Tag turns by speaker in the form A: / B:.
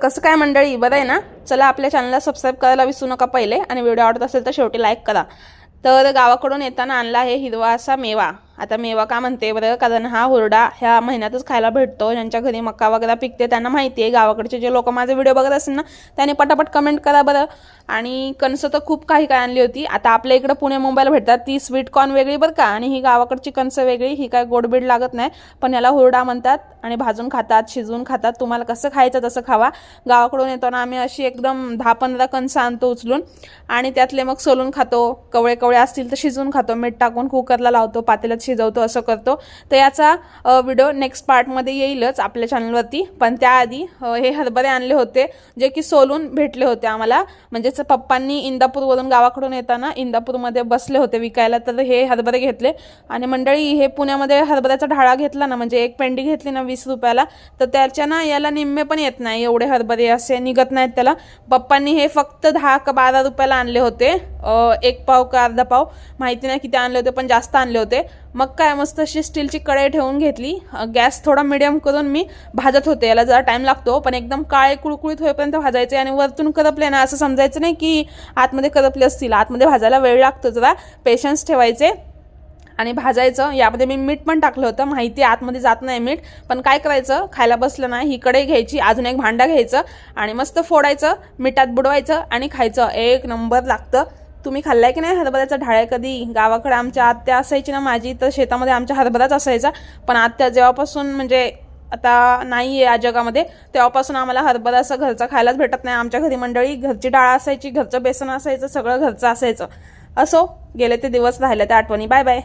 A: कसं काय मंडळी, बरं आहे ना? चला आपल्या चॅनलला सबस्क्राईब करायला विसरू नका पहिले, आणि व्हिडिओ आवडत असेल तर शेवटी लाईक करा। तर गावाकडून येताना आणला आहे हिरवा असा मेवा। आता मेवा का म्हणते बरं, कारण हा हुरडा ह्या महिन्यातच खायला भेटतो। ज्यांच्या घरी मका वगैरे पिकते त्यांना माहिती आहे। गावाकडचे जे लोक माझे व्हिडिओ बघत असतील ना, त्याने पटापट कमेंट करा बरं। आणि कणसं तर खूप काही काय आणली होती। आता आपल्या इकडे पुणे मुंबईला भेटतात ती स्वीट कॉर्न वेगळी बरं का, आणि ही गावाकडची कणसं वेगळी। ही काय गोडबीड लागत नाही, पण याला हुरडा म्हणतात। आणि भाजून खातात, शिजवून खातात, तुम्हाला कसं खायचं तसं खावा। गावाकडून येताना आम्ही अशी एकदम 10-15 कणसं आणतो उचलून, आणि त्यातले मग सोलून खातो। कवळे कवळे असतील तर शिजवून खातो, मीठ टाकून कुकरला लावतो, पातेल्यात शिजवतो, असं करतो। तर याचा व्हिडिओ नेक्स्ट पार्टमध्ये येईलच आपल्या चॅनलवरती। पण त्याआधी हे हरभरे आणले होते, जे की सोलून भेटले होते आम्हाला। म्हणजेच पप्पांनी इंदापूरवरून गावाकडून येताना इंदापूरमध्ये बसले होते विकायला, तर हे हरभरे घेतले। आणि मंडळी, हे पुण्यामध्ये हरभऱ्याचा ढाळा घेतला ना, म्हणजे एक पेंडी घेतली ना 20 रुपयाला, तर त्याच्या ना याला निम्मे पण येत नाही, एवढे हरभरे असे निघत नाहीत त्याला। पप्पांनी हे फक्त 10 का 12 रुपयाला आणले होते, एक पाव का अर्धा पाव, माहिती नाही किती आणले होते, पण जास्त आणले होते। मग काय, मस्त अशी स्टीलची कढई ठेवून घेतली, गॅस थोडा मिडियम करून मी भाजत होते। याला जरा टाइम लागतो, पण एकदम काळे कुळकुळीत होईपर्यंत भाजायचे। आणि वरतून करपले ना, असं समजायचं नाही की आतमध्ये करपले असतील, आतमध्ये भाजायला वेळ लागतो, जरा पेशन्स ठेवायचे आणि भाजायचं। यामध्ये मी मीठ पण टाकलं होतं, माहिती आतमध्ये जात नाही मीठ, पण काय करायचं, खायला बसलं ना, ही कढई घ्यायची, अजून एक भांडा घ्यायचं आणि मस्त फोडायचं, मिठात बुडवायचं आणि खायचं। एक नंबर लागतं। तुम्ही खाल्लाय की नाही हरभऱ्याचा ढाळ्या कधी? गावाकडे आमच्या आत्या असायची ना माझी, तर शेतामध्ये आमच्या हरभराच असायचा। पण आत्या जेव्हापासून म्हणजे आता नाही आहे या जगामध्ये, तेव्हापासून आम्हाला हरभरा असं घरचा खायलाच भेटत नाही। आमच्या घरी मंडळी घरची डाळ असायची, घरचं बेसन असायचं, सगळं घरचं असायचं। असो, गेले ते दिवस, राहिले त्या आठवणी। Bye bye.